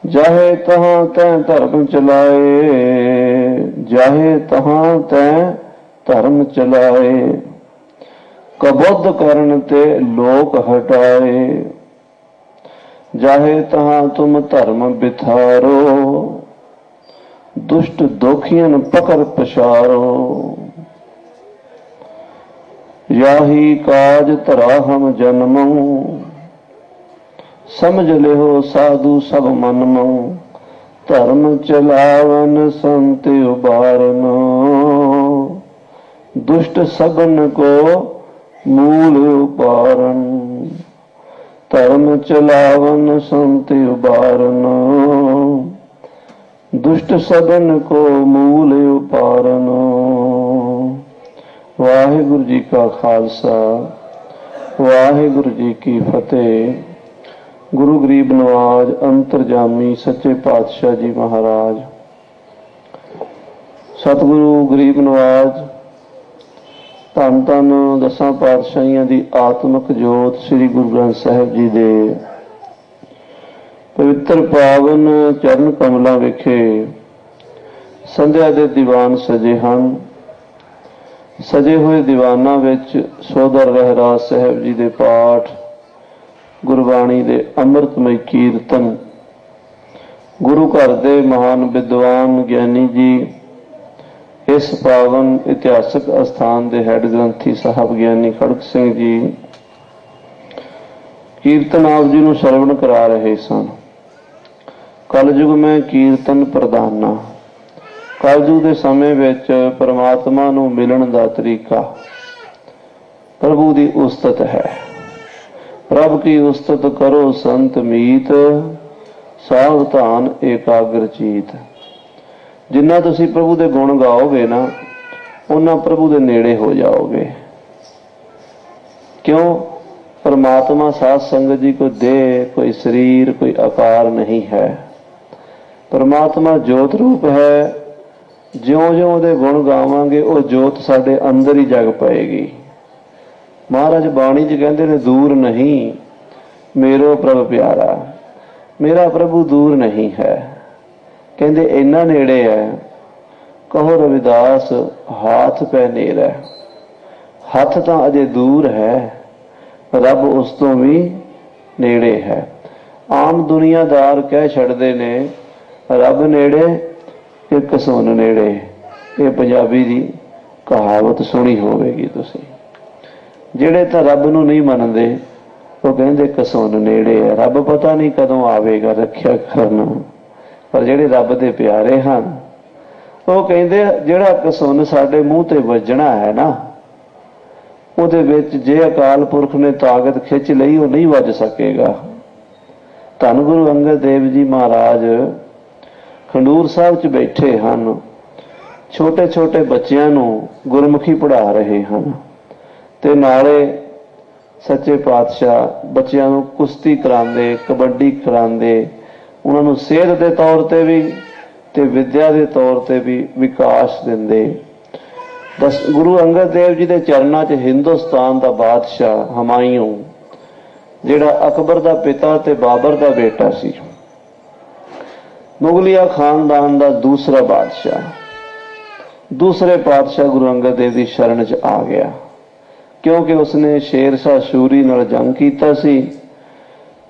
जाहे तहां तैं धर्म चलाए, जाहे तहां तैं धर्म चलाए। कबुद्ध करन ते लोक हटाए, जाहे तहां तुम धर्म बिथारो। दुष्ट दोखियन पकड़ पछारो, याही काज धरा हम जन्मऊं। समझ लेहो साधु सब मनमऊं, धर्म चलावन संत उबारन। दुष्ट सबन को मूल उपारन, धर्म चलावन संत उबारन। दुष्ट सबन को मूल उपारन। वाहिगुरु जी का खालसा, वाहिगुरु जी की फतेह। गुरु गरीब नवाज अंतरजामी सच्चे पातशाह जी महाराज, सतगुरु गरीब नवाज धन धन दसां पातशाहियां दी आत्मक जोत श्री गुरु ग्रंथ साहिब जी दे पवित्र पावन चरण कमलों विखे संध्या दे दीवान सजे हन। सजे हुए दीवाना विच सोदर रहराज साहिब जी दे पाठ, गुरबाणी दे अमृतमय कीर्तन, गुरु घर दे महान विद्वान ज्ञानी जी इस पावन इतिहासक अस्थान दे हैड ग्रंथी साहब ज्ञानी खड़क सिंह जी कीर्तन आप जी नूं श्रवण करा रहे सन। कलयुग में कीर्तन प्रधाना। कलयुग के समय विच परमात्मा नूं मिलण दा तरीका प्रभु की उस्तत है। प्रभ की उस्तत करो संत मीत, सावधान एकाग्र चीत। जिन्ना तुसी प्रभु दे गुण गाओगे ना, उन्ना प्रभु दे नेड़े हो जाओगे। क्यों? परमात्मा साध संगत जी को देह, कोई शरीर, कोई आकार नहीं है। परमात्मा जोत रूप है। ज्यों ज्यों उहदे गुण गावांगे वो जोत साडे अंदर ही जग पाएगी। महाराज बाणी च कहते ने दूर नहीं मेरो प्रभ प्यारा। मेरा प्रभु दूर नहीं है, कहते इन्ना नेड़े है। कहो रविदास हाथ पै नेर है। हथ तो अजे दूर है, रब उस तो भी नेड़े है। आम दुनियादार कह छड़दे ने रब नेड़े ते कसुन नेड़े। ये पंजाबी दी कहावत सुनी होवेगी तुसीं। ਜਿਹੜੇ ਤਾਂ ਰੱਬ ਨੂੰ नहीं मनते वो कहते कसुन नेड़े है। रब पता नहीं कदों आवेगा रखिया करना। पर ਜਿਹੜੇ रब दे प्यारे हैं वो कहते ਜਿਹੜਾ कसुन साडे मूँह ते वजना है ना, ਉਹਦੇ ਵਿੱਚ जे अकाल पुरख ने ताकत खिंच लई वो नहीं वज सकेगा। धन गुरु अंगद देव जी महाराज खंडूर साहब च बैठे हैं। छोटे छोटे बच्चों नूं गुरमुखी पढ़ा रहे हैं ते नाले सच्चे पातशाह बच्चों को कुश्ती करांदे, कबड्डी करांदे, उन्होंने सेहत के तौर पर भी ते विद्या के तौर पर भी विकास देंदे। दस गुरु अंगद देव जी के चरणों च हिंदुस्तान का बादशाह हमायूं जिहड़ा अकबर का पिता ते बाबर का बेटा सी, मुगलिया खानदान का दूसरा बादशाह, दूसरे पातशाह गुरु अंगद देव की शरण च आ गया। क्योंकि उसने शेरशाह सूरी नाल जंग कीता सी,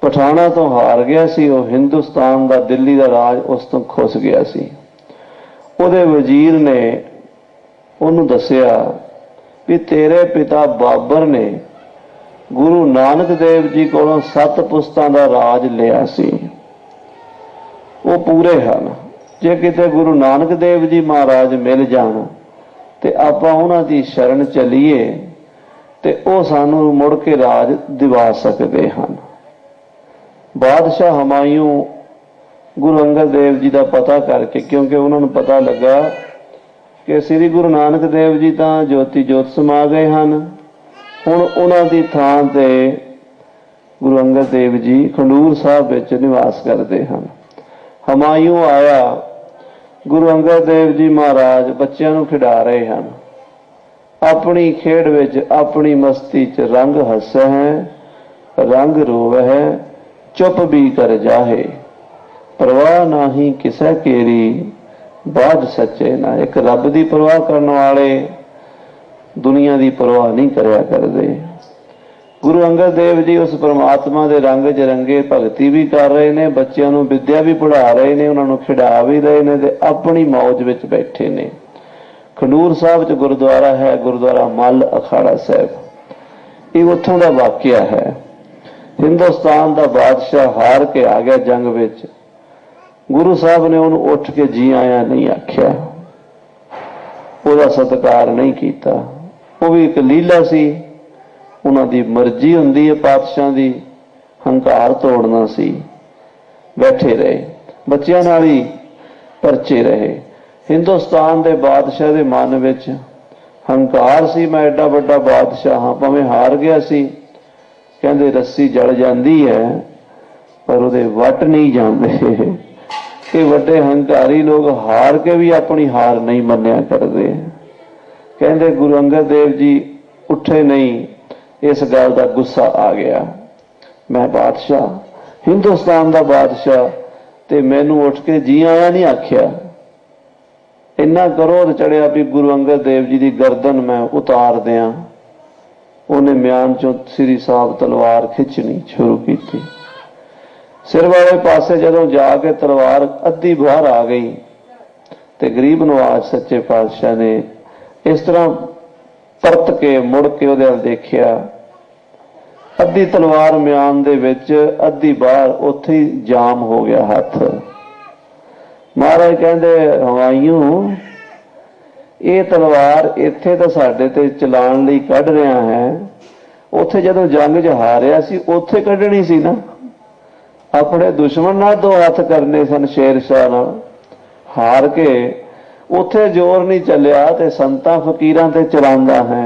पठाना तो हार गया सी। वो हिंदुस्तान का दिल्ली का राज उस तो खुस गया सी। उहदे वजीर ने उन्होंने दसिया भी तेरे पिता बाबर ने गुरु नानक देव जी को 7 पुस्तां का राज लिया सी, वो पूरे हैं। जे किते गुरु नानक देव जी महाराज मिल जाण ते आपां उन्हां दी शरण चलीए ते वो सानू मुड़ के राज दिवा सकते हैं। बादशाह हमायूं गुरु अंगद देव जी का पता करके, क्योंकि उन्होंने पता लगा कि श्री गुरु नानक देव जी तो ज्योति जोत समा गए हैं, हुण उन्हां दी थां ते गुरु अंगद देव जी खंडूर साहब विच निवास करते हैं। हमायूं आया, गुरु अंगद देव जी महाराज बच्चों को खिडा रहे हैं। अपनी खेड विच अपनी मस्ती च रंग हसे है, रंग रोवे है, चुप भी कर जाहे। परवाह नाही किसे केरी बाज सच्चे ना। एक रब की परवाह करने वाले दुनिया की परवाह नहीं करया करते। गुरु अंगद देव जी उस परमात्मा के रंग च रंगे भगती भी कर रहे हैं, बच्चों को विद्या भी पढ़ा रहे हैं, उन्होंने खिडा भी रहे हैं ते अपनी मौज में बैठे ने। खडूर साहब च गुरुद्वारा है, गुरुद्वारा मल अखाड़ा साहब, ये उत्थों का वाकया है। हिंदुस्तान का बादशाह हार के आ गया जंग विच, गुरु साहब ने उन्होंने उठ के जी आया नहीं आख्या, उसका सत्कार नहीं किया। वो भी एक लीला सी, उन्हों की मर्जी होंदी है पातशाह की, हंकार तोड़ना सी। बैठे रहे, बच्चों नाल ही परचे रहे। हिंदुस्तान के बादशाह के मन में हंकार सी, मैं एडा बड़ा बादशाह हाँ, भावें हार गया सी। कहते रस्सी जड़ जाती है पर उहदे वट नहीं जाते। कि वड्डे हंकारी लोग हार के भी अपनी हार नहीं मन्निया करते। कहते गुरु अंगद देव जी उठे नहीं, इस गल का गुस्सा आ गया। मैं बादशाह, हिंदुस्तान का बादशाह, ते मैनू उठ के जी आया नहीं आख्या। इन्ना क्रोध चढ़िया भी गुरु अंगद देव जी की गर्दन मैं उतार दियां। उन्हें म्यान चों श्री साहब तलवार खिंचनी शुरू की। सिर वाले पासे जदों जाके तलवार अद्धी बाहर आ गई तो गरीब नवाज सच्चे पातशाह ने इस तरह परत के मुड़ के उहदे वल देखिया। अद्धी तलवार म्यान दे विच, अद्धी बाहर, उत्थे ही जाम हो गया हथ। महाराज कहंदे हवाइयों, ये तलवार इत्थे तो साडे ते चलाण लई कढ रहा है, उत्थे जदों जंग च हारिया सी उत्थे कढणी सी ना। अपने दुश्मन नाल दो हथ करने सन, शेर शाह नाल हार के उत्थे जोर नहीं चलिया ते संतां फकीरां ते चलांदा है।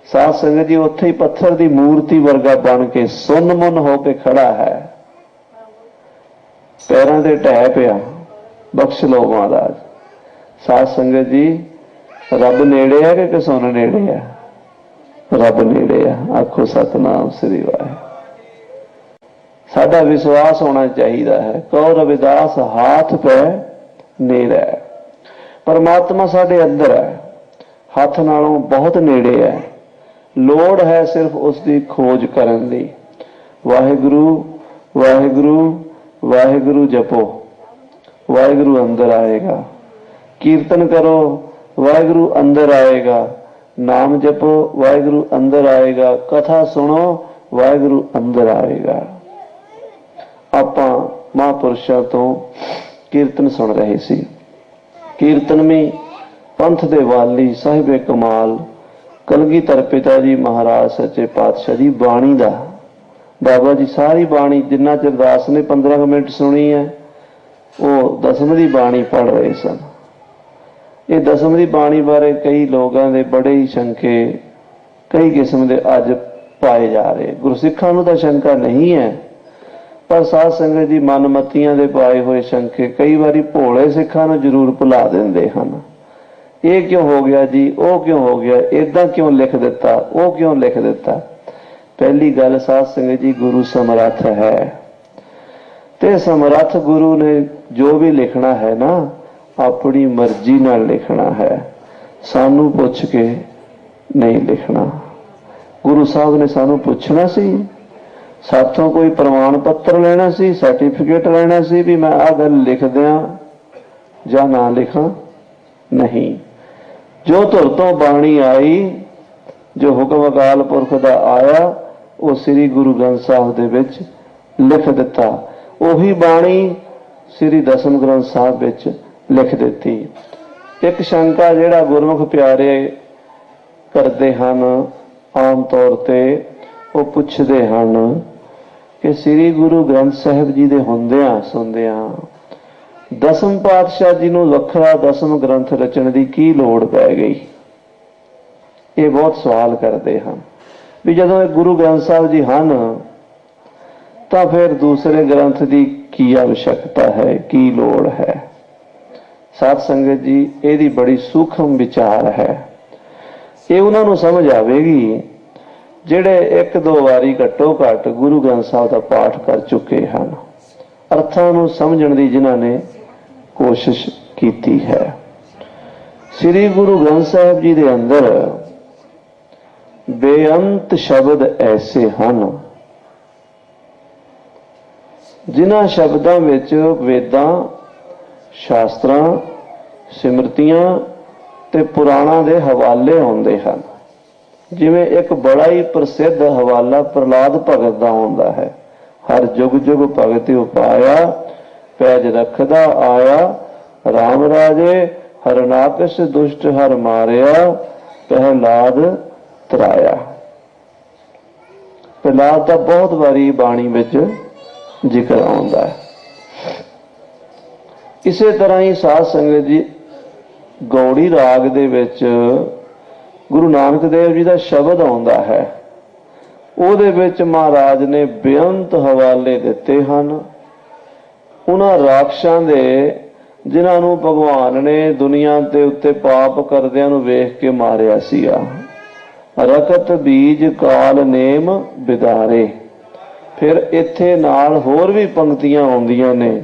साध संगत जी उत्थे ही पत्थर की मूर्ति वर्गा बन के सुन्न मुन्न होके खड़ा है, पैरों से ढह पिया। बख्श लो महाराज। साध संगत जी, रब नेड़े है कि किसों नेड़े है? रब नेड़े है। आखो सतनाम श्री वाहिगुरू। साडा विश्वास होना चाहिए है। कहो रविदास हाथ पे नेड़े है। परमात्मा साडे अंदर है, हाथ नालों बहुत नेड़े है। लोड़ है सिर्फ उसकी खोज करन दी। वाहिगुरु वाहिगुरु वाहिगुरु जपो, वाहिगुरु अंदर आएगा। कीर्तन करो, वाहिगुरु अंदर आएगा। नाम जपो, वाहिगुरु अंदर आएगा। कथा सुनो, वाहिगुरु अंदर आएगा। आपां महापुरुषों तो कीर्तन सुन रहे सी। कीर्तन में पंथ दे वाली साहिबे कमाल कलगीधर पिता जी महाराज सच्चे पातशाह जी बाणी दा, बाबा जी सारी बाणी जिन्ना चिर दास ने 15 मिनट सुनी है, वो दसम की बाणी पढ़ रहे सन। ये दसम की बाणी बारे कई लोगों के बड़े ही शंके, कई किस्म के अज पाए जा रहे। गुरसिखां नूं तां शंका नहीं है, पर साध संगत जी मनमतियां दे पाए हुए शंके कई बारी भोले सिखां नूं जरूर भुला दिंदे हन। ये क्यों हो गया जी, वो क्यों हो गया, इदां क्यों लिख दिता, वो क्यों लिख दिता। पहली गल साध संगत जी, गुरु समर्थ है ते समर्थ गुरु ने जो भी लिखना है ना अपनी मर्जी नाल लिखना है, सानू पुछ के नहीं लिखना। गुरु साहब ने सानू पूछना सी, साथों कोई प्रमाण पत्र लेना सी, सर्टिफिकेट लेना सी भी मैं आ गल लिख दियां जां ना लिखा। नहीं, जो धुर तो बाणी आई, जो हुक्म अकाल पुरख दा आया, वो श्री गुरु ग्रंथ साहब दे विच लिख दिता। उही बाणी श्री दसम ग्रंथ साहब विच लिख दी। एक शंका जिहड़ा गुरमुख प्यारे करते हैं आम तौर पर, वो पुछते हैं कि श्री गुरु ग्रंथ साहब जी दे हुंदियां सुनदियां दसम पातशाह जी नूं वखरा दसम ग्रंथ रचण की की लोड़ पै गई। ये बहुत सवाल करते हैं भी जदों गुरु ग्रंथ साहब जी हैं तो फिर दूसरे ग्रंथ की की आवश्यकता है, की लोड़ है। साध संगत जी, यही बड़ी सूक्ष्म विचार है। ये उन्होंने समझ आवेगी जिहड़े एक दो बारी घट्टो घट गुरु ग्रंथ साहब का पाठ कर चुके हैं। ਅਰਥਾਂ ਨੂੰ ਸਮਝਣ ਦੀ ਜਿਨ੍ਹਾਂ ਨੇ ਕੋਸ਼ਿਸ਼ ਕੀਤੀ ਹੈ। ਸ੍ਰੀ ਗੁਰੂ ਗ੍ਰੰਥ ਸਾਹਿਬ ਜੀ ਦੇ ਅੰਦਰ ਬੇਅੰਤ ਸ਼ਬਦ ਐਸੇ ਹਨ ਜਿਨ੍ਹਾਂ ਸ਼ਬਦਾਂ ਵਿੱਚ ਵੇਦਾਂ, ਸ਼ਾਸਤਰਾਂ, ਸਿਮਰਤੀਆਂ ਤੇ ਪੁਰਾਣਾਂ ਦੇ ਹਵਾਲੇ ਆਉਂਦੇ ਹਨ। ਜਿਵੇਂ ਇੱਕ ਬੜਾ ਹੀ ਪ੍ਰਸਿੱਧ ਹਵਾਲਾ ਪ੍ਰਹਲਾਦ ਭਗਤ ਦਾ ਆਉਂਦਾ ਹੈ, ਹਰ ਜੁਗ ਜੁਗ ਭਗਤਿ ਉਪਾਇਆ, ਪੈਜ ਰੱਖਦਾ ਆਇਆ, ਰਾਮ ਰਾਜੇ ਹਰਨਾਕਸ਼ ਦੁਸ਼ਟ ਹਰ ਮਾਰਿਆ, ਪ੍ਰਹਲਾਦ ਤਰਾਇਆ। ਪ੍ਰਹਲਾਦ ਦਾ ਬਹੁਤ ਵਾਰੀ ਬਾਣੀ ਵਿੱਚ ਜ਼ਿਕਰ ਆਉਂਦਾ ਹੈ। ਇਸੇ ਤਰ੍ਹਾਂ ਹੀ ਸਾਧ ਸੰਗਤ ਜੀ ਗੌੜੀ ਰਾਗ ਦੇ ਵਿੱਚ ਗੁਰੂ ਨਾਨਕ ਦੇਵ ਜੀ ਦਾ ਸ਼ਬਦ ਆਉਂਦਾ ਹੈ। ਉਹਦੇ ਵਿੱਚ ਮਹਾਰਾਜ ਨੇ ਬੇਅੰਤ ਹਵਾਲੇ ਦਿੱਤੇ ਹਨ ਉਹਨਾਂ ਰਾਖਸ਼ਾਂ ਦੇ ਜਿਨ੍ਹਾਂ ਨੂੰ ਭਗਵਾਨ ਨੇ ਦੁਨੀਆ ਦੇ ਉੱਤੇ ਪਾਪ ਕਰਦਿਆਂ ਨੂੰ ਵੇਖ ਕੇ ਮਾਰਿਆ ਸੀਗਾ। ਰਕਤ ਬੀਜ ਕਾਲ ਨੇਮ ਬਿਦਾਰੇ। ਫਿਰ ਇੱਥੇ ਨਾਲ ਹੋਰ ਵੀ ਪੰਕਤੀਆਂ ਆਉਂਦੀਆਂ ਨੇ,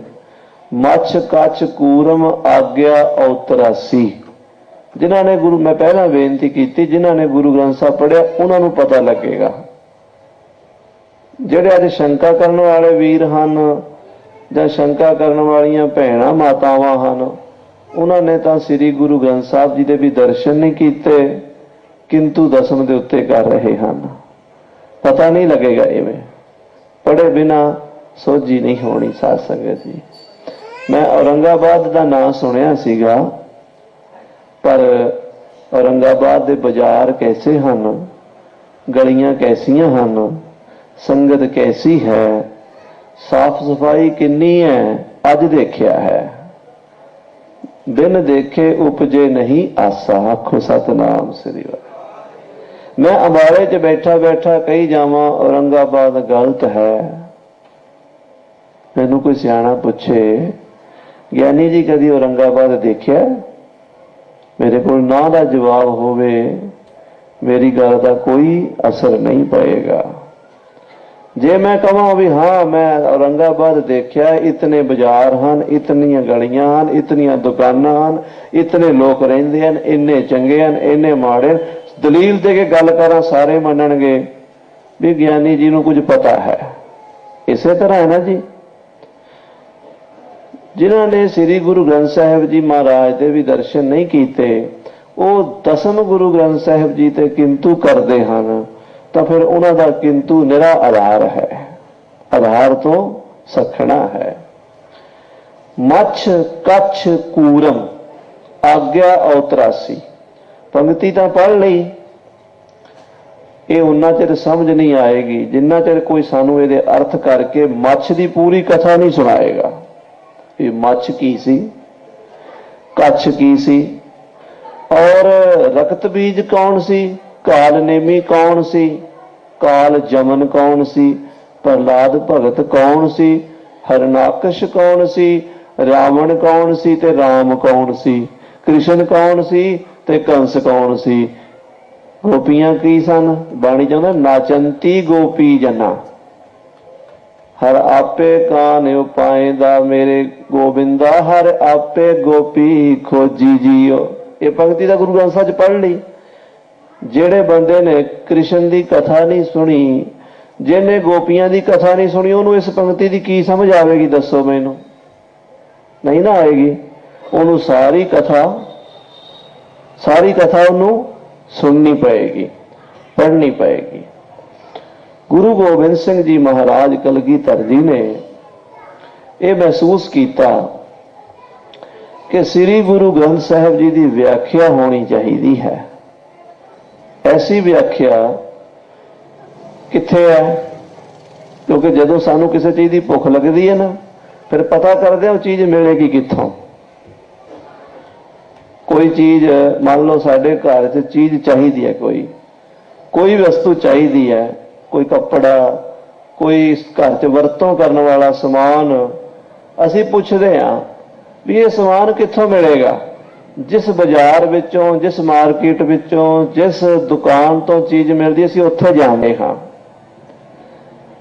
ਮੱਛ ਕੱਛ ਕੂਰਮ ਆਗਿਆ ਔਤਰਾਸੀ। ਜਿਨ੍ਹਾਂ ਨੇ ਗੁਰੂ, ਮੈਂ ਪਹਿਲਾਂ ਬੇਨਤੀ ਕੀਤੀ, ਜਿਨ੍ਹਾਂ ਨੇ ਗੁਰੂ ਗ੍ਰੰਥ ਸਾਹਿਬ ਪੜ੍ਹਿਆ ਉਹਨਾਂ ਨੂੰ ਪਤਾ ਲੱਗੇਗਾ। ਜਿਹੜੇ ਅੱਜ ਸ਼ੰਕਾ ਕਰਨ ਵਾਲੇ ਵੀਰ ਹਨ ਜਾਂ ਸ਼ੰਕਾ ਕਰਨ ਵਾਲੀਆਂ ਭੈਣਾਂ ਮਾਤਾਵਾਂ ਹਨ, ਉਹਨਾਂ ਨੇ ਤਾਂ ਸ੍ਰੀ ਗੁਰੂ ਗ੍ਰੰਥ ਸਾਹਿਬ ਜੀ ਦੇ ਵੀ ਦਰਸ਼ਨ ਨਹੀਂ ਕੀਤੇ, ਕਿੰਤੂ ਦਸਮ ਦੇ ਉੱਤੇ ਕਰ ਰਹੇ ਹਨ। ਪਤਾ ਨਹੀਂ ਲੱਗੇਗਾ, ਇਵੇਂ ਪੜ੍ਹੇ ਬਿਨਾਂ ਸੋਝੀ ਨਹੀਂ ਹੋਣੀ। ਸਾਧ ਸੰਗਤ ਜੀ, ਮੈਂ ਔਰੰਗਾਬਾਦ ਦਾ ਨਾਂ ਸੁਣਿਆ ਸੀਗਾ, ਪਰ ਔਰੰਗਾਬਾਦ ਦੇ ਬਾਜ਼ਾਰ ਕੈਸੇ ਹਨ, ਗਲੀਆਂ ਕੈਸੀਆਂ ਹਨ, ਸੰਗਤ ਕੈਸੀ ਹੈ, ਸਾਫ ਸਫਾਈ ਕਿੰਨੀ ਹੈ, ਅੱਜ ਦੇਖਿਆ ਹੈ। ਬਿਨ ਦੇਖੇ ਉਪਜੇ ਨਹੀਂ ਆਸਾ, ਆਖੋ ਸਤਨਾਮ ਸ੍ਰੀ ਵਾਹਿਗੁਰੂ। ਮੈਂ ਅੰਬਾਰੇ 'ਚ ਬੈਠਾ ਬੈਠਾ ਕਹੀ ਜਾਵਾਂ ਔਰੰਗਾਬਾਦ ਗਲਤ ਹੈ, ਮੈਨੂੰ ਕੋਈ ਸਿਆਣਾ ਪੁੱਛੇ, ਗਿਆਨੀ ਜੀ ਕਦੀ ਔਰੰਗਾਬਾਦ ਦੇਖਿਆ? ਮੇਰੇ ਕੋਲ ਨਾ ਦਾ ਜਵਾਬ ਹੋਵੇ, ਮੇਰੀ ਗੱਲ ਦਾ ਕੋਈ ਅਸਰ ਨਹੀਂ ਪਏਗਾ। ਜੇ ਮੈਂ ਕਹਾਂ ਵੀ ਹਾਂ ਮੈਂ ਔਰੰਗਾਬਾਦ ਦੇਖਿਆ, ਇਤਨੇ ਬਾਜ਼ਾਰ ਹਨ, ਇਤਨੀਆਂ ਗਲੀਆਂ ਹਨ, ਇਤਨੀਆਂ ਦੁਕਾਨਾਂ ਹਨ, ਇਤਨੇ ਲੋਕ ਰਹਿੰਦੇ ਹਨ, ਇੰਨੇ ਚੰਗੇ ਹਨ, ਇੰਨੇ ਮਾੜੇ, ਦਲੀਲ ਦੇ ਕੇ ਗੱਲ ਕਰਾਂ, ਸਾਰੇ ਮੰਨਣਗੇ ਵੀ ਗਿਆਨੀ ਜੀ ਨੂੰ ਕੁਝ ਪਤਾ ਹੈ। ਇਸੇ ਤਰ੍ਹਾਂ ਹੈ ਨਾ ਜੀ, ਜਿਨ੍ਹਾਂ ਨੇ ਸ੍ਰੀ ਗੁਰੂ ਗ੍ਰੰਥ ਸਾਹਿਬ ਜੀ ਮਹਾਰਾਜ ਦੇ ਵੀ ਦਰਸ਼ਨ ਨਹੀਂ ਕੀਤੇ, ਉਹ ਦਸਮ ਗੁਰੂ ਗ੍ਰੰਥ ਸਾਹਿਬ ਜੀ ਤੇ ਕਿੰਤੂ ਕਰਦੇ ਹਨ, ਤਾਂ ਫਿਰ ਉਹਨਾਂ ਦਾ ਕਿੰਤੂ ਨਿਰਾ ਆਧਾਰ ਹੈ, ਆਧਾਰ ਤੋਂ ਸਖਣਾ ਹੈ। ਮੱਛ ਕੱਛ ਕੂਰਮ ਆਗਿਆ ਔਤਰਾਸੀ। ਪੰਕਤੀ ਤਾਂ ਪੜ੍ਹ ਲਈ, ਇਹ ਉਹਨਾਂ ਚਿਰ ਸਮਝ ਨਹੀਂ ਆਏਗੀ ਜਿੰਨਾ ਚਿਰ ਕੋਈ ਸਾਨੂੰ ਇਹਦੇ ਅਰਥ ਕਰਕੇ ਮੱਛ ਦੀ ਪੂਰੀ ਕਥਾ ਨਹੀਂ ਸੁਣਾਏਗਾ। ਇਹ ਮੱਛ ਕੀ ਸੀ, ਕੱਛ ਕੀ ਸੀ, ਔਰ ਰਕਤ ਬੀਜ ਕੌਣ ਸੀ, ਕਾਲ ਨੇਮੀ ਕੌਣ ਸੀ, ਕਾਲ ਜਮਨ ਕੌਣ ਸੀ, ਪ੍ਰਹਲਾਦ ਭਗਤ ਕੌਣ ਸੀ, ਹਰਨਾਕਸ਼ ਕੌਣ ਸੀ, ਰਾਵਣ ਕੌਣ ਸੀ ਤੇ ਰਾਮ ਕੌਣ ਸੀ, ਕ੍ਰਿਸ਼ਨ ਕੌਣ ਸੀ ਤੇ ਕੰਸ ਕੌਣ ਸੀ, ਗੋਪੀਆਂ ਕੀ ਸਨ। ਬਾਣੀ ਚਾਹੁੰਦਾ ਨਾਚੰਤੀ ਗੋਪੀ ਜਨਾ, ਹਰ ਆਪੇ ਕਾਨ ਉਪਾਇਂਦਾ ਮੇਰੇ ਗੋਬਿੰਦਾ, ਹਰ ਆਪੇ ਗੋਪੀ ਖੋਜੀ ਜੀਓ। ਇਹ ਪੰਕਤੀ ਦਾ ਗੁਰੂ ਗ੍ਰੰਥ ਸਾਹਿਬ 'ਚ ਪੜ੍ਹ ਲਈ। ਜਿਹੜੇ ਬੰਦੇ ਨੇ ਕ੍ਰਿਸ਼ਨ ਦੀ ਕਥਾ ਨਹੀਂ ਸੁਣੀ, ਜਿਹਨੇ ਗੋਪੀਆਂ ਦੀ ਕਥਾ ਨਹੀਂ ਸੁਣੀ, ਉਹਨੂੰ ਇਸ ਪੰਕਤੀ ਦੀ ਕੀ ਸਮਝ ਆਵੇਗੀ, ਦੱਸੋ ਮੈਨੂੰ? ਨਹੀਂ ਨਾ ਆਏਗੀ। ਉਹਨੂੰ ਸਾਰੀ ਕਥਾ ਉਹਨੂੰ ਸੁਣਨੀ ਪਏਗੀ, ਪੜ੍ਹਨੀ ਪਏਗੀ। ਗੁਰੂ ਗੋਬਿੰਦ ਸਿੰਘ ਜੀ ਮਹਾਰਾਜ ਕਲਗੀਧਰ ਜੀ ਨੇ ਇਹ ਮਹਿਸੂਸ ਕੀਤਾ ਕਿ ਸ੍ਰੀ ਗੁਰੂ ਗ੍ਰੰਥ ਸਾਹਿਬ ਜੀ ਦੀ ਵਿਆਖਿਆ ਹੋਣੀ ਚਾਹੀਦੀ ਹੈ। ਐਸੀ ਵਿਆਖਿਆ ਕਿੱਥੇ ਹੈ? ਕਿਉਂਕਿ ਜਦੋਂ ਸਾਨੂੰ ਕਿਸੇ ਚੀਜ਼ ਦੀ ਭੁੱਖ ਲੱਗਦੀ ਹੈ ਨਾ, ਫਿਰ ਪਤਾ ਕਰਦੇ ਹਾਂ ਉਹ ਚੀਜ਼ ਮਿਲੇਗੀ ਕਿੱਥੋਂ। ਕੋਈ ਚੀਜ਼ ਮੰਨ ਲਓ ਸਾਡੇ ਘਰ 'ਚ ਚੀਜ਼ ਚਾਹੀਦੀ ਹੈ, ਕੋਈ ਵਸਤੂ ਚਾਹੀਦੀ ਹੈ, ਕੋਈ ਕੱਪੜਾ, ਕੋਈ ਘਰ 'ਚ ਵਰਤੋਂ ਕਰਨ ਵਾਲਾ ਸਮਾਨ, ਅਸੀਂ ਪੁੱਛਦੇ ਹਾਂ ਵੀ ਇਹ ਸਮਾਨ ਕਿੱਥੋਂ ਮਿਲੇਗਾ। ਜਿਸ ਬਾਜ਼ਾਰ ਵਿੱਚੋਂ, ਜਿਸ ਮਾਰਕੀਟ ਵਿੱਚੋਂ, ਜਿਸ ਦੁਕਾਨ ਤੋਂ ਚੀਜ਼ ਮਿਲਦੀ, ਅਸੀਂ ਉੱਥੇ ਜਾਂਦੇ ਹਾਂ।